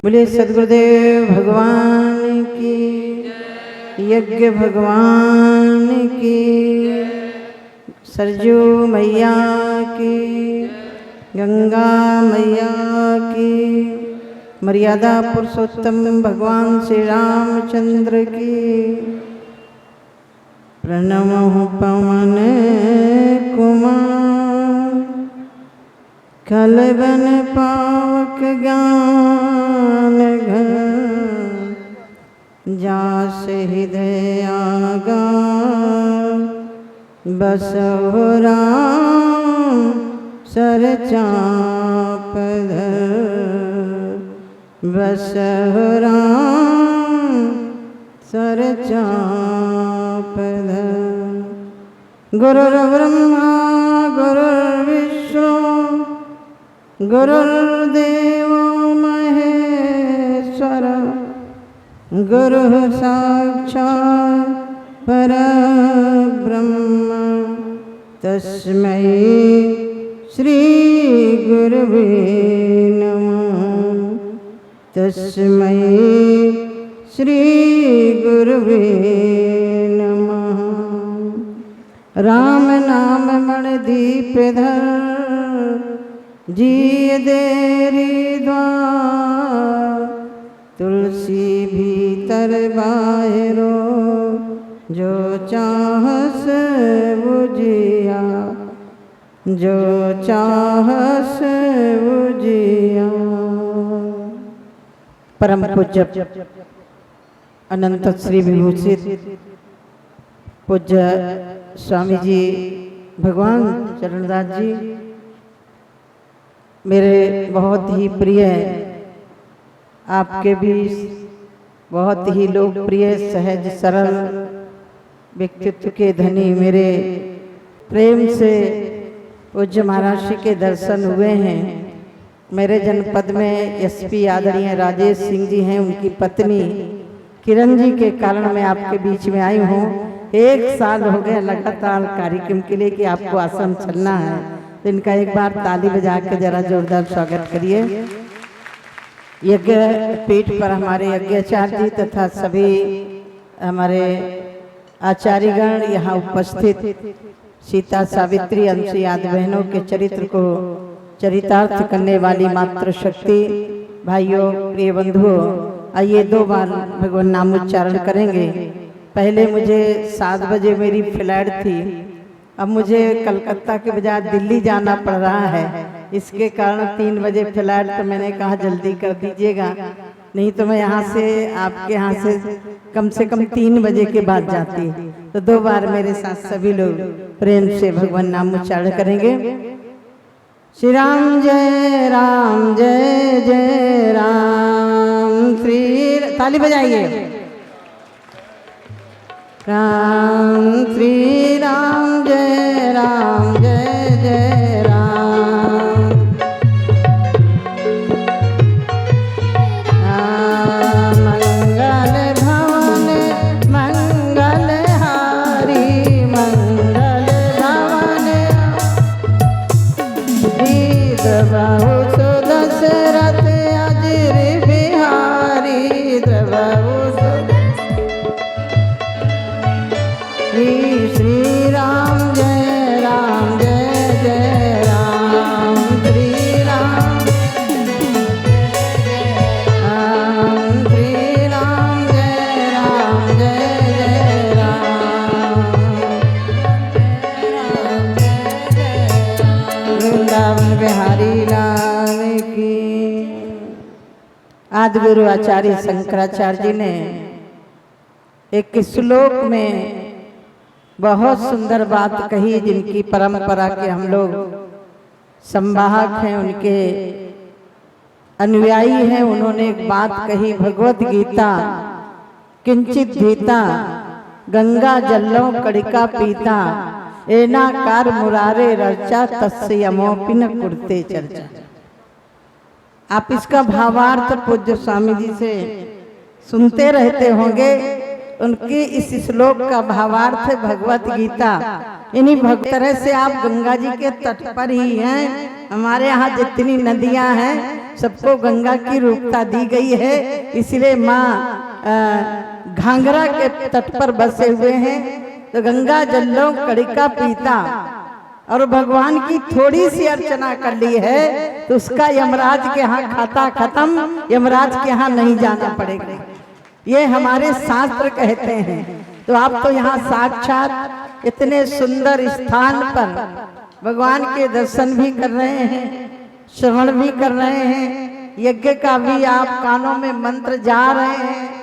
बोलिए सद्गुरुदेव भगवान की, यज्ञ भगवान की, सरजू मैया की, गंगा मैया की, मर्यादा पुरुषोत्तम भगवान श्री रामचंद्र की। प्रणमः पवन कुमार कलबन पावक ज्ञान घन, जास हृदय आगा बसहु राम सरचाप धर, बसहु राम सरचाप धर। गुरुर्ब्रह्मा गुरुर्विष्णु गुरुर्देवो महेश्वर, गुरुः साक्षात् परब्रह्म, तस्मै श्री गुरुवे नमः, तस्मै श्री गुरुवे नमः। राम नाम मण दीप धर, जिय देरी द्वार, तुलसी भीतर बाहरो, जो चाहस बुझिया, जो चाहस बुझिया। परम पूज्य अनंत श्री विभूषित पूज्य स्वामी जी भगवान चरणदास जी, मेरे बहुत ही प्रिय, आपके भी बहुत ही लोकप्रिय, सहज सरल व्यक्तित्व के धनी, मेरे प्रेम से पूज्य महाराज जी के दर्शन हुए हैं। मेरे जनपद में एसपी आदरणीय राजेश सिंह जी हैं, उनकी पत्नी किरण जी के कारण मैं आपके बीच में आई हूँ। 1 साल हो गए लगातार कार्यक्रम के लिए कि आपको आश्रम चलना है, तो इनका एक बार ताली बजा के जरा जोरदार स्वागत करिए। यज्ञ पीठ पर हमारे यज्ञाचार्य जी तथा सभी हमारे आचार्यगण यहाँ उपस्थित, सीता सावित्री अंशी आदि बहनों के चरित्र को चरितार्थ करने वाली मातृशक्ति भाइयों, प्रिय बंधुओं, आइए 2 बार भगवान नाम उच्चारण करेंगे। पहले मुझे 7 बजे मेरी फ्लाइट थी, अब मुझे कलकत्ता के बजाय दिल्ली जाना पड़ रहा है, इसके कारण 3 बजे फ्लाइट, तो मैंने कहा जल्दी कर दीजिएगा, नहीं तो मैं यहाँ से आपके यहाँ से कम 3 बजे के बाद जाती। तो 2 बार मेरे साथ सभी लोग प्रेम से भगवान नाम उच्चारण करेंगे। श्री राम जय राम जय जय राम, श्री ताली बजाइए। राम श्री राम जय जय राम, मंगल भवन मंगल हारी, मंगल भवन दीद बहु सुदशरथ अजिर बिहारी, द्रबहु श्री राम जय जय राम, श्री राम श्री राम जय राम, वृंदावन बिहारी लाल की। आदि गुरु आचार्य शंकराचार्य जी ने एक श्लोक में बहुत सुंदर बात कही, जिनकी परंपरा के हम लोग संवाहक हैं, उनके अनुयायी हैं। उन्होंने एक बात कही, भगवत गीता किंचित धीता, गंगा जल्लों कड़िका पीता, एनाकार मुरारे रचा, तस्य यमोपिन कुर्ते चर्चा। आप इसका भावार्थ पूज्य स्वामी जी से सुनते रहते होंगे। उनके इस श्लोक का भावार्थ है भगवत गीता। इन्हीं तरह से आप गंगा जी के तट पर ही हैं। हमारे यहाँ जितनी नदियां हैं सबको गंगा की रूपता दी गई है, इसलिए माँ घाघरा के तट पर बसे हुए हैं। तो गंगा जल्लो कड़िका पीता, और भगवान की थोड़ी सी अर्चना कर ली है तो उसका यमराज के यहाँ खाता खत्म, यमराज के यहाँ नहीं जाना पड़ेगा, ये हमारे शास्त्र कहते हैं। तो आप तो यहाँ साक्षात इतने सुंदर स्थान पर भगवान के दर्शन भी कर रहे हैं, श्रवण भी कर रहे हैं, यज्ञ का भी आप कानों में मंत्र जा रहे हैं।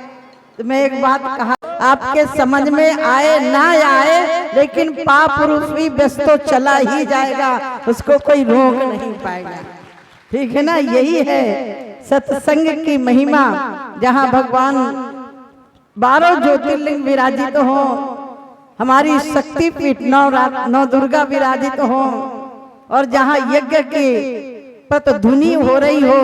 तो मैं एक बात कहा, आपके समझ में आए ना आए, लेकिन पाप रूपी व्यस्त तो चला ही जाएगा, उसको कोई रोक नहीं पाएगा। ठीक है ना, यही है सत्संग की महिमा, जहाँ भगवान 12 ज्योतिर्लिंग विराजित हो, हमारी शक्तिपीठ नौ दुर्गा विराजित हो, और जहाँ यज्ञ की प्रतिध्वनि हो रही हो,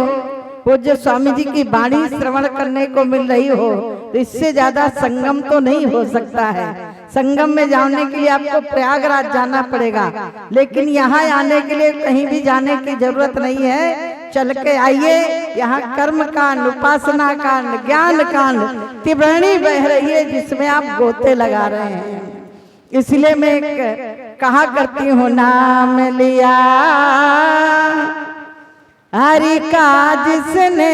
पूज्य स्वामी जी की वाणी श्रवण करने को मिल रही हो, तो इससे ज्यादा संगम तो नहीं हो सकता है। संगम में जाने के लिए आपको प्रयागराज जाना पड़ेगा, लेकिन यहाँ आने के लिए कहीं भी जाने की जरूरत नहीं है। चल के आइए, यहाँ कर्म कांड, उपासना कांड, ज्ञान कांड त्रिवेणी बह रही है, जिसमें आप गोते लगा रहे हैं। इसलिए मैं कहा करती हूँ, नाम लिया हरि का जिसने,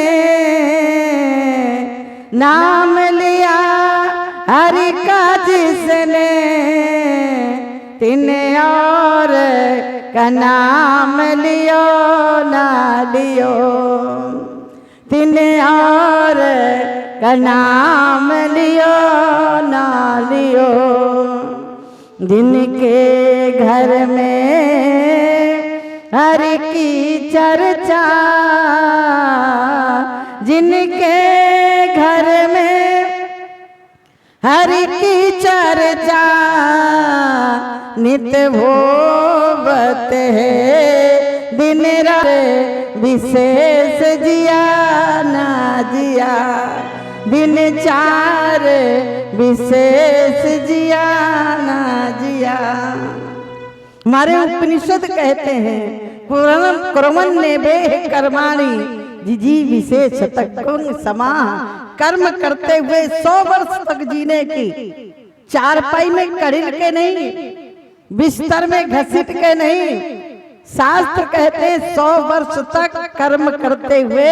नाम लिया हरि का जिसने, तिने और का नाम लियो ना लियो, तिने और का नाम लियो ना लियो। जिनके घर में हरि की चर्चा, जिनके घर में हरि की चर्चा, नित भोवत है दिन रात विशेष जिया ना जिया, दिन चार विशेष जिया ना जिया। हमारे उपनिषद कहते हैं, कुर्वन् नेभे कर्माणि जिजी विशेष तक समा, कर्म करते हुए 100 वर्ष तक जीने की, चारपाई में कड़िल के नहीं, बिस्तर में घसीट के नहीं। शास्त्र कहते 100 वर्ष तक कर्म करते हुए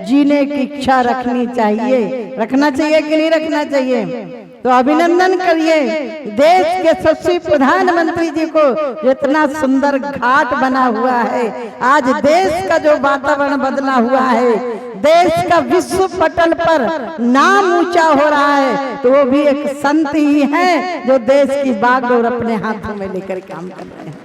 जीने की इच्छा रखनी चाहिए। रखना चाहिए कि नहीं रखना चाहिए? तो अभिनंदन करिए देश के यशस्वी प्रधानमंत्री जी को, जो इतना सुंदर घाट बना हुआ है। आज देश का जो वातावरण बदला हुआ है, देश का विश्व पटल पर नाम ऊंचा हो रहा है, तो वो भी एक संत ही है, जो देश की बागडोर अपने हाथों में लेकर काम कर रहे हैं।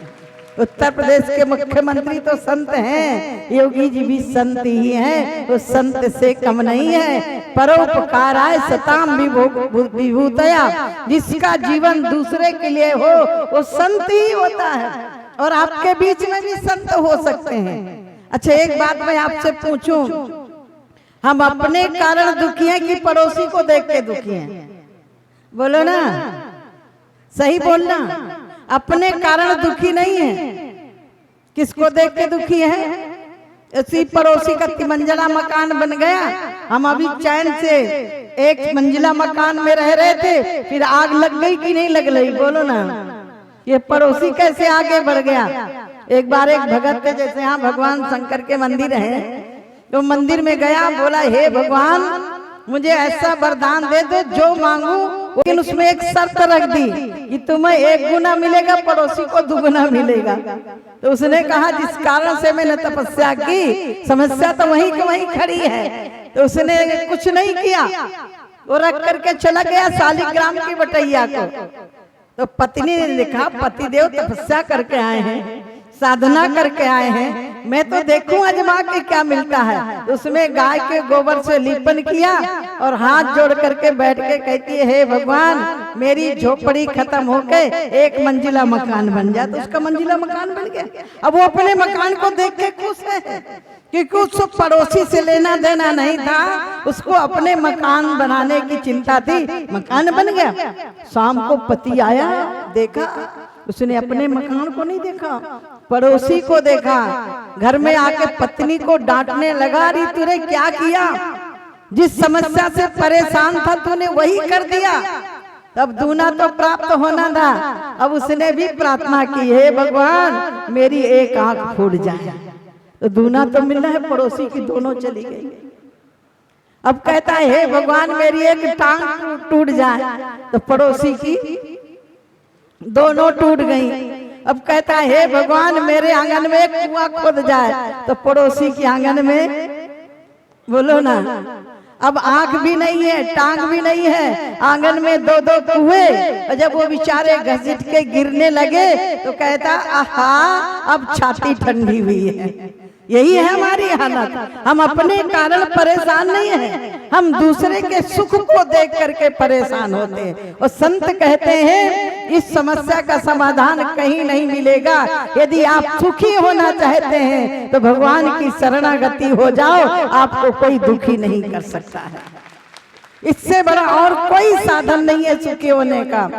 उत्तर प्रदेश के मुख्यमंत्री तो संत हैं, योगी जी भी संत ही हैं, वो संत से कम नहीं है। परोपकाराय सताम विभूतया, जिसका जीवन दूसरे के लिए हो वो संत ही होता है, और आपके बीच में भी संत हो सकते हैं। अच्छा, एक बात मैं आपसे पूछूं, हम अपने कारण दुखी हैं कि पड़ोसी को देख के दुखी हैं? बोलो ना, सही बोलना। अपने कारण दुखी नहीं है, किसको देख के दुखी है? इसी पड़ोसी का 3 मंजिला मकान बन गया, हम अभी चैन से 1 मंजिला मकान में रह रहे थे, फिर आग लग गई कि नहीं लग गई? बोलो ना, ये पड़ोसी कैसे आगे बढ़ गया? एक बार एक भगत थे, जैसे यहाँ भगवान शंकर के मंदिर है, तो मंदिर में गया, बोला हे भगवान मुझे ऐसा वरदान दे दो जो मांगू, लेकिन उसमें एक शर्त रख दी कि तुम्हें 1 गुना मिलेगा, पड़ोसी को 2 गुना मिलेगा। तो उसने कहा जिस कारण से मैंने तपस्या की, समस्या तो वहीं की वहीं खड़ी है। तो उसने कुछ नहीं किया, वो रख करके चला गया शालिग्राम की बटैया को। तो पत्नी ने लिखा, पतिदेव तपस्या करके आए हैं, साधना करके आए हैं, मैं तो देखूं आजमा के क्या मिलता है। उसमें गाय के गोबर से लीपन किया और हाथ जोड़ करके बैठ के कहती है हे भगवान मेरी झोपड़ी खत्म होके 1 मंजिला मकान बन जाए। तो उसका मंजिला मकान बन गया। अब वो अपने मकान को देख के खुश है, क्योंकि उसको पड़ोसी से लेना देना नहीं था, उसको अपने मकान बनाने की चिंता थी, मकान बन गया। शाम को पति आया, देखा, उसने अपने मकान को नहीं देखा, पड़ोसी को देखा, घर में आके पत्नी को डांटने लगा, अरे तूने क्या किया, जिस समस्या से परेशान था तूने वही कर दिया। तब दूना तो प्राप्त होना था। अब उसने भी प्रार्थना की, हे भगवान मेरी एक आंख फूट जाए। तो दूना तो मिलना है, पड़ोसी की दोनों चली गई। अब कहता है हे भगवान मेरी एक टांग टूट जाए, तो पड़ोसी की दोनों टूट गई। अब कहता है हे भगवान मेरे आंगन में एक कुआं खोद जाए, तो पड़ोसी के आंगन में, बोलो ना, अब आंख भी नहीं है, टांग भी नहीं है, आंगन में दो दो कुएं। और जब वो बेचारे घसीट के गिरने लगे तो कहता आहा अब छाती ठंडी हुई है। यही है हमारी हालत। हम अपने कारण परेशान नहीं हैं, हम दूसरे के सुख को देख करके परेशान होते हैं। और संत कहते हैं इस समस्या का समाधान कहीं नहीं मिलेगा। यदि आप सुखी होना चाहते हैं तो भगवान की शरणागति हो जाओ, आपको कोई दुखी नहीं कर सकता है। इससे बड़ा और कोई साधन नहीं है सुखी होने का।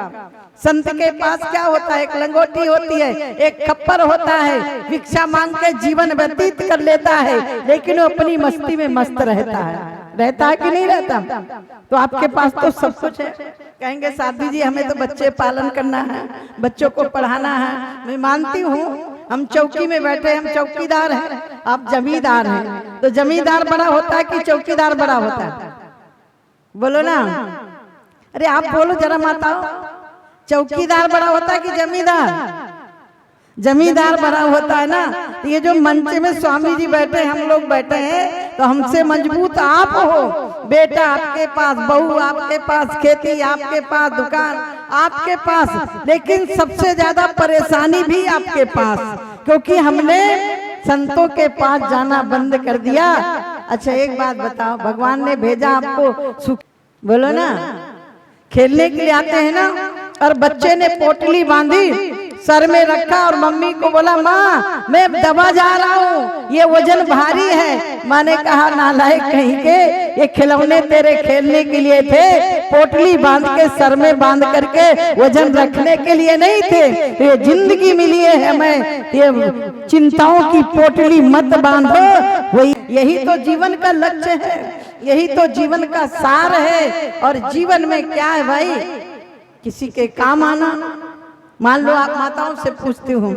संत के पास क्या होता है, एक लंगोटी होती है, एक खप्पर होता है, भिक्षा मांग के जीवन व्यतीत कर लेता है, लेकिन वो अपनी मस्ती में मस्त रहता है कि नहीं रहता? तो आपके पास तो सब कुछ है। कहेंगे साधु जी हमें तो बच्चे पालन करना है, बच्चों को पढ़ाना है। मैं मानती हूँ, हम चौकी में बैठे, हम चौकीदार हैं, आप जमींदार हैं। तो जमींदार बड़ा होता है कि चौकीदार बड़ा होता है? बोलो ना, अरे आप बोलो जरा माताओं, चौकीदार बड़ा होता है कि जमींदार? जमींदार बड़ा होता है ना। तो ये जो मंच में स्वामी जी बैठे, हम लोग बैठे हैं, तो हमसे मजबूत आप हो। बेटा आपके पास, बहू आपके पास, खेती आपके पास, दुकान आपके पास, लेकिन सबसे ज्यादा परेशानी भी आपके पास, क्योंकि हमने संतों के पास जाना बंद कर दिया। अच्छा एक बात बताओ, भगवान ने भेजा आपको सुख, बोलो ना, खेलने के लिए आते हैं ना, और बच्चे ने पोटली बांधी, सर में रखा और मम्मी को बोला माँ मैं दबा जा रहा हूँ, ये वजन भारी है। माँ ने कहा नालायक कहीं के, ये खिलौने तेरे खेलने के लिए थे, पोटली बांध के सर में बांध करके वजन रखने के लिए नहीं थे। ये जिंदगी मिली है हमें, ये चिंताओं की पोटली मत बांधो। वही यही तो जीवन का लक्ष्य है, यही तो जीवन का सार है। और जीवन में क्या है भाई, किसी के काम आना। मान लो आप माताओं से पूछती हूँ,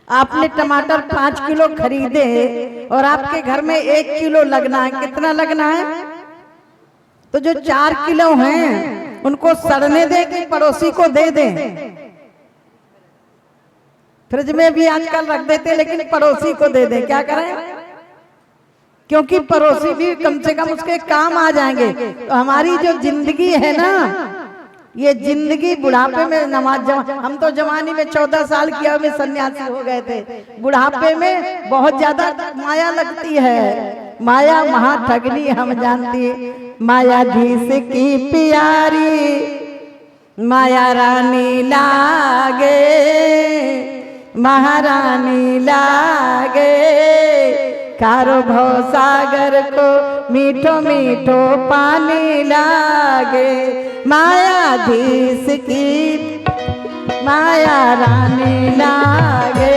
आपने टमाटर 5 किलो खरीदे और आपके घर में 1 किलो लगना है, कितना लगना है? तो जो 4 किलो हैं उनको सड़ने दे कि पड़ोसी को दे दें? फ्रिज में भी आजकल रख देते, लेकिन पड़ोसी को दे दें, क्या करें? क्योंकि पड़ोसी भी कम से कम उसके काम आ जाएंगे। तो हमारी जो जिंदगी है ना, ये जिंदगी बुढ़ापे में नमाज हम तो जवानी में 14 साल किया में सन्यासी हो गए थे। बुढ़ापे में बहुत ज्यादा माया लगती है, माया महा ठगनी हम जानती। मायाधीश की प्यारी माया रानी लागे, महारानी लागे, कारो भव सागर को मीठो मीठो पानी लागे। मायाधीश की माया रानी लागे।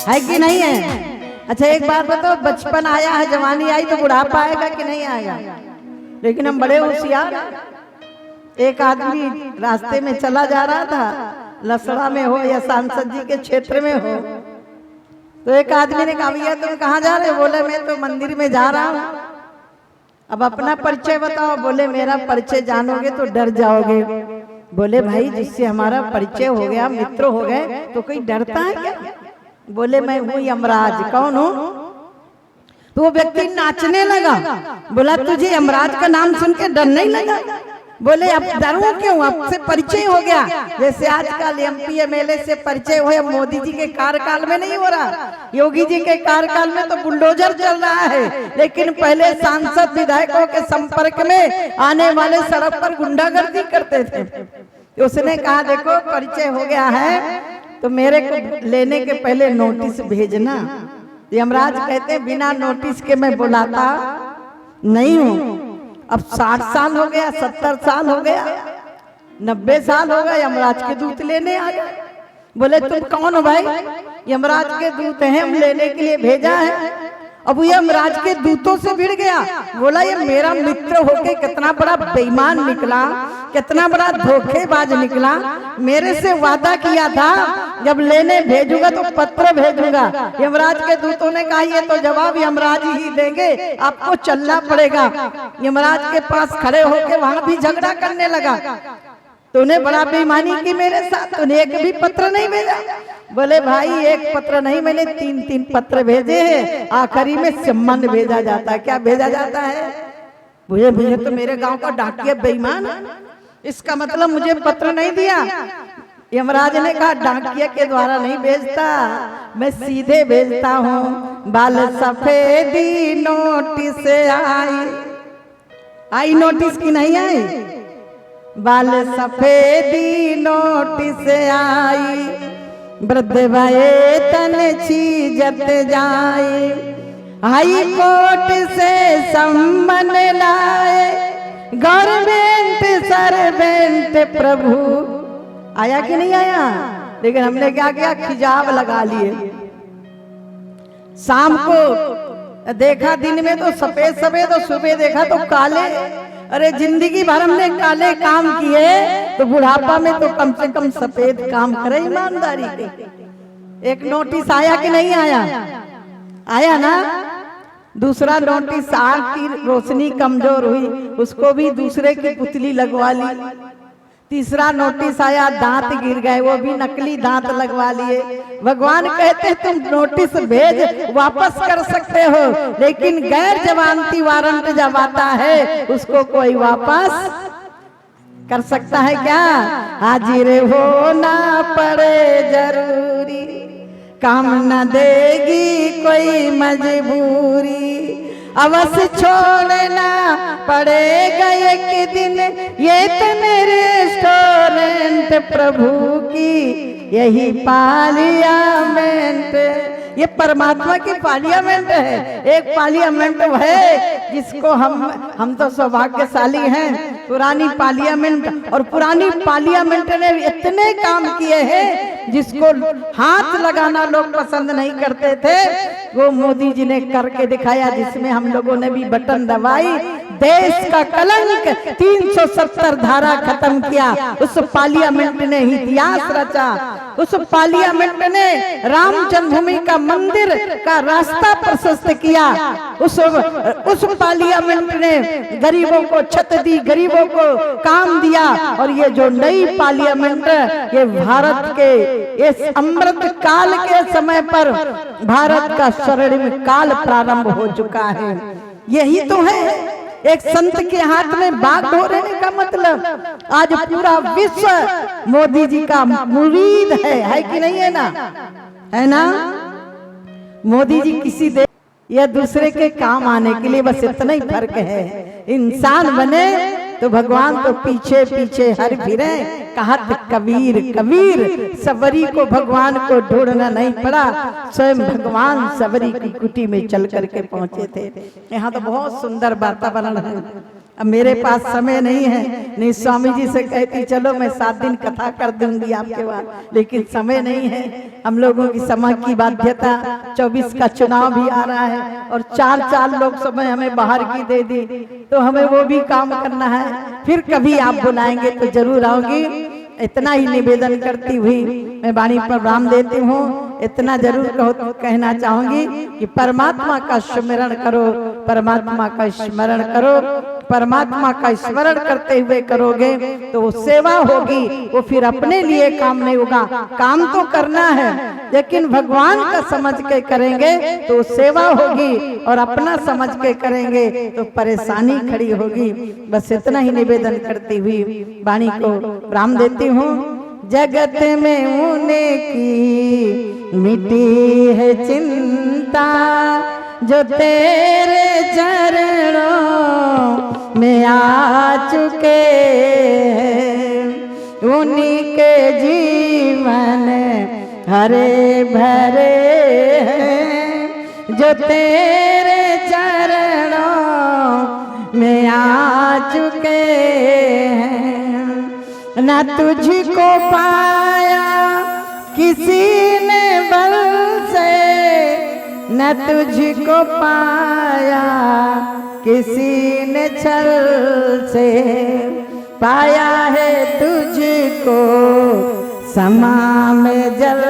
है कि नहीं है? अच्छा एक बात बताओ, बचपन आया है, जवानी आई, तो बुढ़ापा आएगा कि नहीं आएगा? लेकिन हम बड़े होशियार। एक आदमी रास्ते में चला जा रहा था, लसड़ा में हो या सांसद जी के क्षेत्र में हो, तो एक आदमी ने कहा भैया तुम कहाँ जा रहे हो? बोले मैं तो मंदिर में जा रहा हूँ। अब अपना परिचय बताओ। बोले मेरा परिचय जानोगे तो डर जाओगे। बोले भाई जिससे हमारा परिचय हो गया, मित्र हो गए, तो कोई डरता है क्या? बोले मैं हूँ यमराज। कौन हो? तो वो व्यक्ति नाचने लगा। बोला तुझे यमराज का नाम सुन के डर नहीं लगा? बोले अब डरूं क्यों, आपसे परिचय हो गया। जैसे आजकल एमपी एमएलए से परिचय हो, मोदी जी के कार्यकाल में नहीं हो रहा, योगी जी के कार्यकाल में तो बुलडोजर चल रहा है, लेकिन पहले सांसद विधायकों के संपर्क में आने वाले सड़क पर गुंडागर्दी करते थे। उसने कहा देखो परिचय हो गया है तो मेरे को लेने के पहले नोटिस भेजना। यमराज कहते बिना नोटिस के मैं बुलाता नहीं हूँ। अब 60 साल हो गया, 70 साल हो गया, 90 साल हो गए, यमराज के दूत लेने आ गए। बोले तुम कौन हो भाई? यमराज के दूत हैं, हम लेने के लिए भेजा है। अब ये यमराज के दूतों से भिड़ गया। बोला ये मेरा मित्र होके कितना बड़ा बेईमान निकला, कितना बड़ा धोखेबाज निकला। मेरे से वादा किया था जब लेने भेजूंगा तो पत्र भेजूंगा। यमराज के दूतों ने कहा ये तो जवाब यमराज ही देंगे, आपको चलना पड़ेगा। यमराज के पास खड़े होके वहां भी झगड़ा करने लगा। तूने बड़ा बेईमानी की मेरे साथ, तूने एक भी पत्र नहीं भेजा। बोले भाई एक पत्र नहीं, मैंने 3-3 पत्र भेजे हैं, आखिरी में सम्मान भेजा जाता है। क्या भेजा जाता है? मुझे तो मेरे गांव का डाकिया बेईमान, इसका मतलब मुझे पत्र नहीं दिया। यमराज ने कहा डाकिया के द्वारा नहीं भेजता, मैं सीधे भेजता हूँ। बाल सफेदी नोटिस आई नोटिस की नहीं आई? बाल सफेदी नोटिस आई, वृद्ध भये तन छीजत जाए। हाई कोर्ट से सम्मन लाए, गवर्नमेंट सर्वेंट प्रभु। आया कि नहीं आया? लेकिन हमने क्या किया, खिजाब लगा लिए। शाम को देखा दिन में तो सफेद सफेद, और सुबह देखा तो काले। अरे जिंदगी भर हमने काले काम किए तो बुढ़ापा में तो कम से कम सफेद काम करे ईमानदारी के। एक नोटिस आया कि नहीं आया? आया ना। दूसरा नोटिस, आँख की रोशनी कमजोर हुई, उसको भी दूसरे की पुतली लगवा ली। तीसरा नोटिस आया, दांत गिर गए, वो भी नकली दांत लगवा लिए। भगवान कहते तुम नोटिस भेज वापस कर सकते हो, लेकिन गैर जमानती वारंट जब आता है उसको कोई वापस कर सकता है क्या? हाजिर होना पड़े जरूरी, काम न देगी कोई मजबूरी। अवश्य छोड़ना पड़ेगा एक दिन ये तो मेरे रेस्टोरेंट प्रभु की यही पार्लियामेंट। ये परमात्मा की पार्लियामेंट है। एक पार्लियामेंट है जिसको हम तो सौभाग्यशाली हैं, पुरानी पार्लियामेंट। और पुरानी पार्लियामेंट ने इतने काम किए हैं जिसको हाथ लगाना लोग पसंद नहीं करते थे, वो मोदी जी ने करके दिखाया, जिसमें हम लोगों ने भी बटन दबाई। देश का कलंक 370 धारा खत्म किया। उस पार्लियामेंट ने इतिहास रचा। उस पार्लियामेंट ने राम जन्मभूमि का मंदिर का रास्ता प्रशस्त किया। उस पार्लियामेंट ने गरीबों को छत दी, गरीबों को काम दिया। और ये जो नई पार्लियामेंट, ये भारत के इस अमृत काल के समय पर भारत का स्वर्णिम काल प्रारंभ हो चुका है। यही तो है एक संत के हाथ में बाग ढोने का मतलब। आज पूरा विश्व मोदी जी का मुरीद है कि नहीं है ना? है ना? मोदी जी किसी देश या दूसरे के काम आने के लिए, बस इतना ही फर्क है। इंसान बने तो भगवान तो पीछे पीछे हर फिरे। कहत कबीर कबीर, सबरी को भगवान को ढूंढना नहीं पड़ा, स्वयं भगवान सबरी की कुटी में चल करके पहुंचे थे। यहाँ तो बहुत सुंदर वातावरण है। अब मेरे पास समय नहीं है, नहीं स्वामी जी से कहती चलो मैं 7 दिन कथा कर दूंगी आपके बाद, लेकिन समय नहीं है। हम लोगों की समय की बाध्यता, 24 का चुनाव भी आ रहा है और 4 लोग समय हमें बाहर की दे दी, तो हमें वो भी काम करना है। फिर कभी आप बुलाएंगे तो जरूर आऊंगी। इतना ही निवेदन करती हुई मैं वाणी पर विराम देती हूँ। इतना जरूर कहना चाहूंगी कि परमात्मा का स्मरण करो, परमात्मा का स्मरण करो। परमात्मा का स्मरण करते हुए करोगे तो वो सेवा होगी, वो फिर अपने लिए काम नहीं होगा। काम तो करना है, लेकिन भगवान का समझ के करेंगे तो सेवा होगी, और अपना समझ के करेंगे तो परेशानी खड़ी होगी। बस इतना ही निवेदन करती हुई वाणी को विराम देती हूँ। जगत में उने की मिटी है चिंता, जो तेरे चरणों में आ चुके हैं, उन्हीं के जीवन हरे भरे हैं। जो तेरे चरणों में आ चुके हैं, न तुझको पाया किसी ने बल से, न तुझको पाया किसी ने छल से, पाया है तुझको समा में जल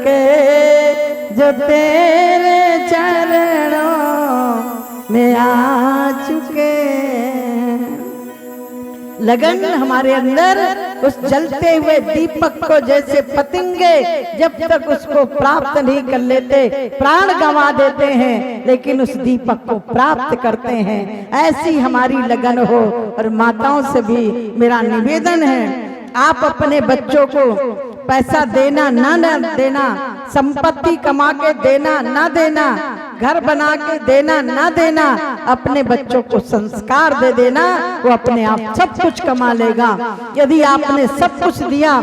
के, जो तेरे चरणों में आ चुके। लगन हमारे अंदर उस जलते हुए दीपक को जैसे पतंगे जब तक उसको प्राप्त नहीं कर लेते प्राण गंवा देते हैं, लेकिन उस दीपक को प्राप्त करते हैं। ऐसी हमारी लगन हो। और माताओं से भी मेरा निवेदन है, आप अपने बच्चों को पैसा देना ना देना, संपत्ति कमा के देना ना देना, घर बना के देना ना देना, अपने बच्चों को संस्कार दे देना, वो अपने आप सब कुछ कमा लेगा। यदि आपने सब कुछ दिया,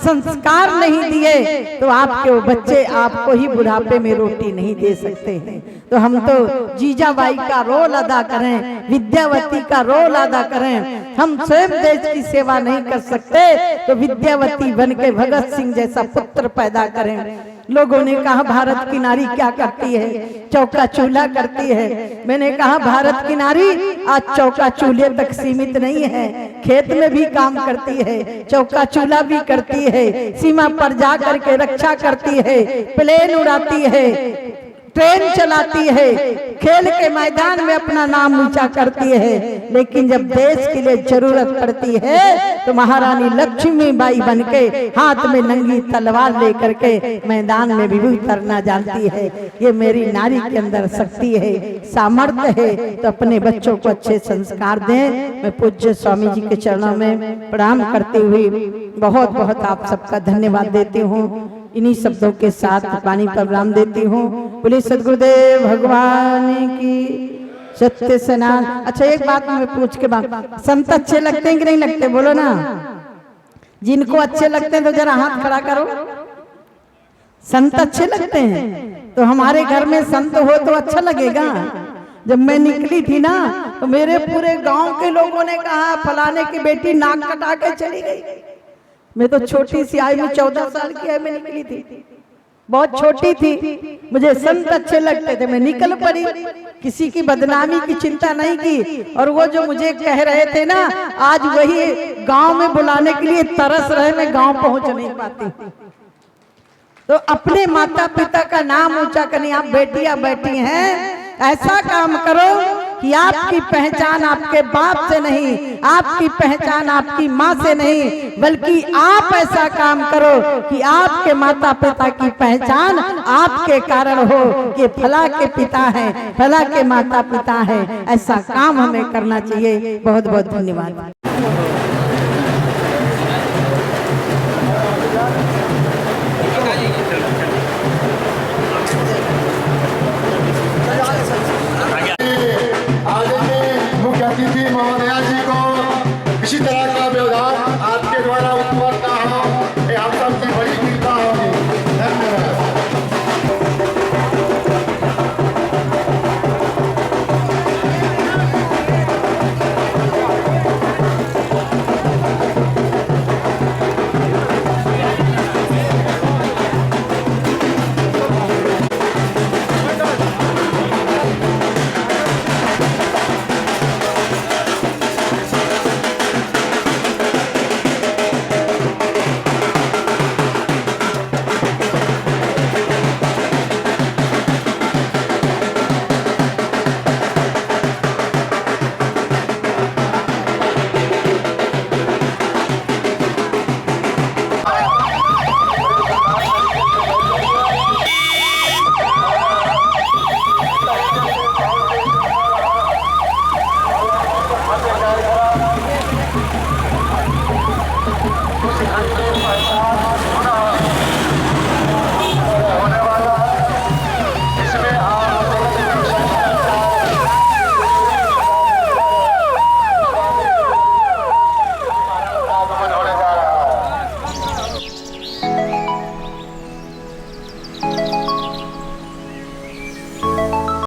संस्कार नहीं दिए, तो आपके वो बच्चे आपको ही बुढ़ापे में रोटी नहीं दे सकते हैं। तो हम तो जीजाबाई का रोल अदा करें, विद्यावती का रोल अदा करें। हम स्वयं देश की सेवा नहीं कर सकते तो विद्यावती बन के भगत सिंह जैसा पुत्र पैदा करें। लोगों ने कहा भारत की नारी क्या करती है, चौका चूल्हा करती है। मैंने कहा भारत की नारी आज चौका चूल्हे तक सीमित नहीं है, खेत में भी काम करती है, चौका चूल्हा भी करती है, सीमा पर जा करके रक्षा करती है, प्लेन उड़ाती है, ट्रेन चलाती है, खेल के मैदान में अपना नाम ऊंचा करती है। लेकिन जब देश के लिए जरूरत पड़ती है तो महारानी लक्ष्मीबाई बनके हाथ में नंगी तलवार लेकर के मैदान में भी उतरना जानती है। ये मेरी नारी के अंदर शक्ति है, सामर्थ्य है। तो अपने बच्चों को अच्छे संस्कार दें। मैं पूज्य स्वामी जी के चरणों में प्रणाम करते हुए बहुत बहुत आप सबका धन्यवाद देती हूँ। इन्हीं शब्दों के साथ वाणी पर विराम देती हूँ। बोले सद्गुरुदेव भगवान की सत्य सनातन। अच्छा एक बात मैं पूछ के बात, संत अच्छे लगते हैं कि नहीं लगते? बोलो ना। जिनको अच्छे लगते हैं तो जरा हाथ खड़ा करो। संत अच्छे लगते हैं तो हमारे घर में संत हो तो अच्छा लगेगा। जब मैं निकली थी ना तो मेरे पूरे गांव के लोगों ने कहा फलाने की बेटी नाक कटा के चली गई। मैं तो छोटी सी आई, मैं 14 साल की आई, मैं निकली थी, बहुत छोटी थी। मुझे संत अच्छे लगते थे, मैं निकल पड़ी, किसी की बदनामी की चिंता नहीं की। और वो जो मुझे कह रहे थे ना, आज वही गांव में बुलाने के लिए तरस रहे, मैं गांव पहुंच नहीं पाती। तो अपने माता पिता का नाम ऊंचा करनी। आप बेटियां बैठी हैं, ऐसा काम करो कि आपकी पहचान आपके बाप से नहीं, आपकी पहचान आपकी माँ से नहीं, बल्कि आप ऐसा काम करो कि आपके माता पिता की पहचान आपके कारण हो कि फला के पिता हैं, फला के माता पिता हैं। ऐसा काम हमें करना चाहिए। बहुत बहुत धन्यवाद।